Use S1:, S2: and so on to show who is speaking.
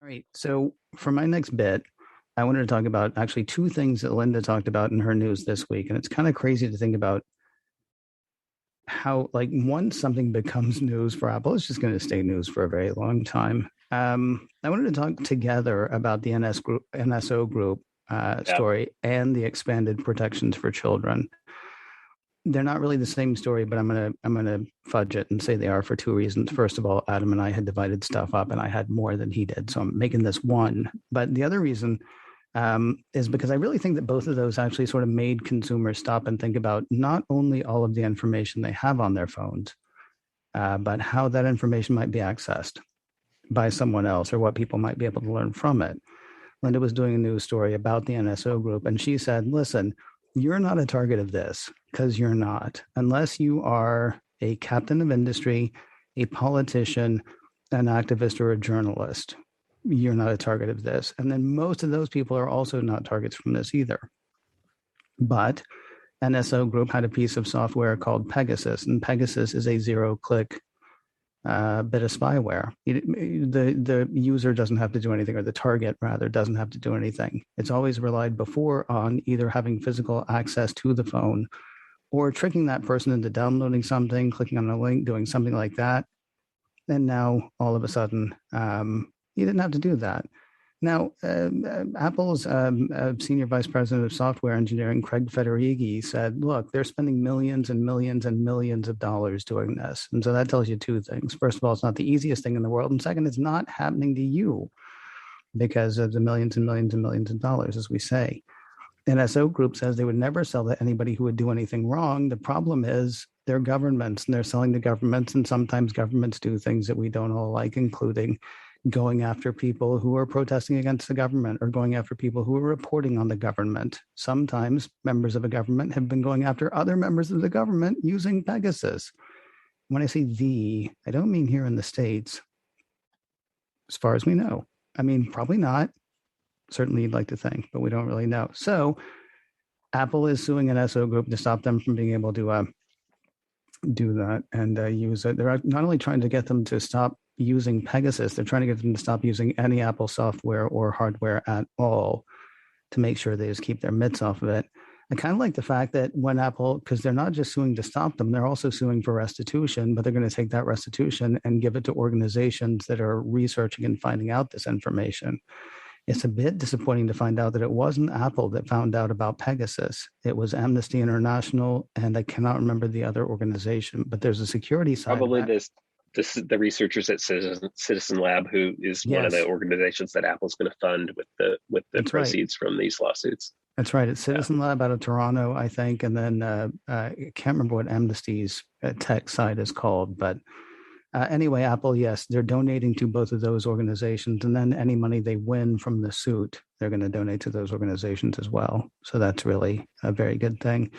S1: All right. So for my next bit, I wanted to talk about actually two things that Linda talked about in her news this week. And it's kind of crazy to think about how, like, once something becomes news for Apple, it's just going to stay news for a very long time. I wanted to talk together about the NSO Group
S2: Yeah.
S1: story and the expanded protections for children. They're not really the same story, but I'm gonna fudge it and say they are for two reasons. First of all, Adam and I had divided stuff up, and I had more than he did, so I'm making this one. But the other reason is because I really think that both of those actually sort of made consumers stop and think about not only all of the information they have on their phones, but how that information might be accessed by someone else or what people might be able to learn from it. Linda was doing a news story about the NSO group, and she said, listen, you're not a target of this because you're not, unless you are a captain of industry, a politician, an activist, or a journalist. You're not a target of this. And then most of those people are also not targets from this either. But NSO Group had a piece of software called Pegasus, and Pegasus is a zero-click bit of spyware. The user doesn't have to do anything, or the target rather doesn't have to do anything. It's always relied before on either having physical access to the phone or tricking that person into downloading something, clicking on a link, doing something like that. And now all of a sudden, you didn't have to do that. Now, Apple's senior vice president of software engineering, Craig Federighi, said, look, they're spending millions and millions and millions of dollars doing this. And so that tells you two things. First of all, it's not the easiest thing in the world. And second, it's not happening to you because of the millions and millions and millions of dollars, as we say. NSO Group says they would never sell to anybody who would do anything wrong. The problem is they're governments and they're selling to governments. And sometimes governments do things that we don't all like, including going after people who are protesting against the government or going after people who are reporting on the government. Sometimes members of a government have been going after other members of the government using Pegasus. When I say I don't mean here in the States, as far as we know. I mean, probably not. Certainly you'd like to think, but we don't really know. So Apple is suing an SO group to stop them from being able to do that and use it. They're not only trying to get them to stop using Pegasus, they're trying to get them to stop using any Apple software or hardware at all to make sure they just keep their mitts off of it. I kind of like the fact that when Apple, because they're not just suing to stop them, they're also suing for restitution, but they're going to take that restitution and give it to organizations that are researching and finding out this information. It's a bit disappointing to find out that it wasn't Apple that found out about Pegasus. It was Amnesty International, and I cannot remember the other organization, but there's a security side of
S2: Probably
S1: that.
S2: this is the researchers at Citizen Lab, who is one of
S1: Yes,
S2: the organizations that Apple's going to fund with the
S1: that's right.
S2: proceeds from these lawsuits.
S1: That's right. It's
S2: Yeah.
S1: Citizen Lab out of Toronto, I think. And then I can't remember what Amnesty's tech side is called. But anyway, Apple, yes, they're donating to both of those organizations. And then any money they win from the suit, they're going to donate to those organizations as well. So that's really a very good thing.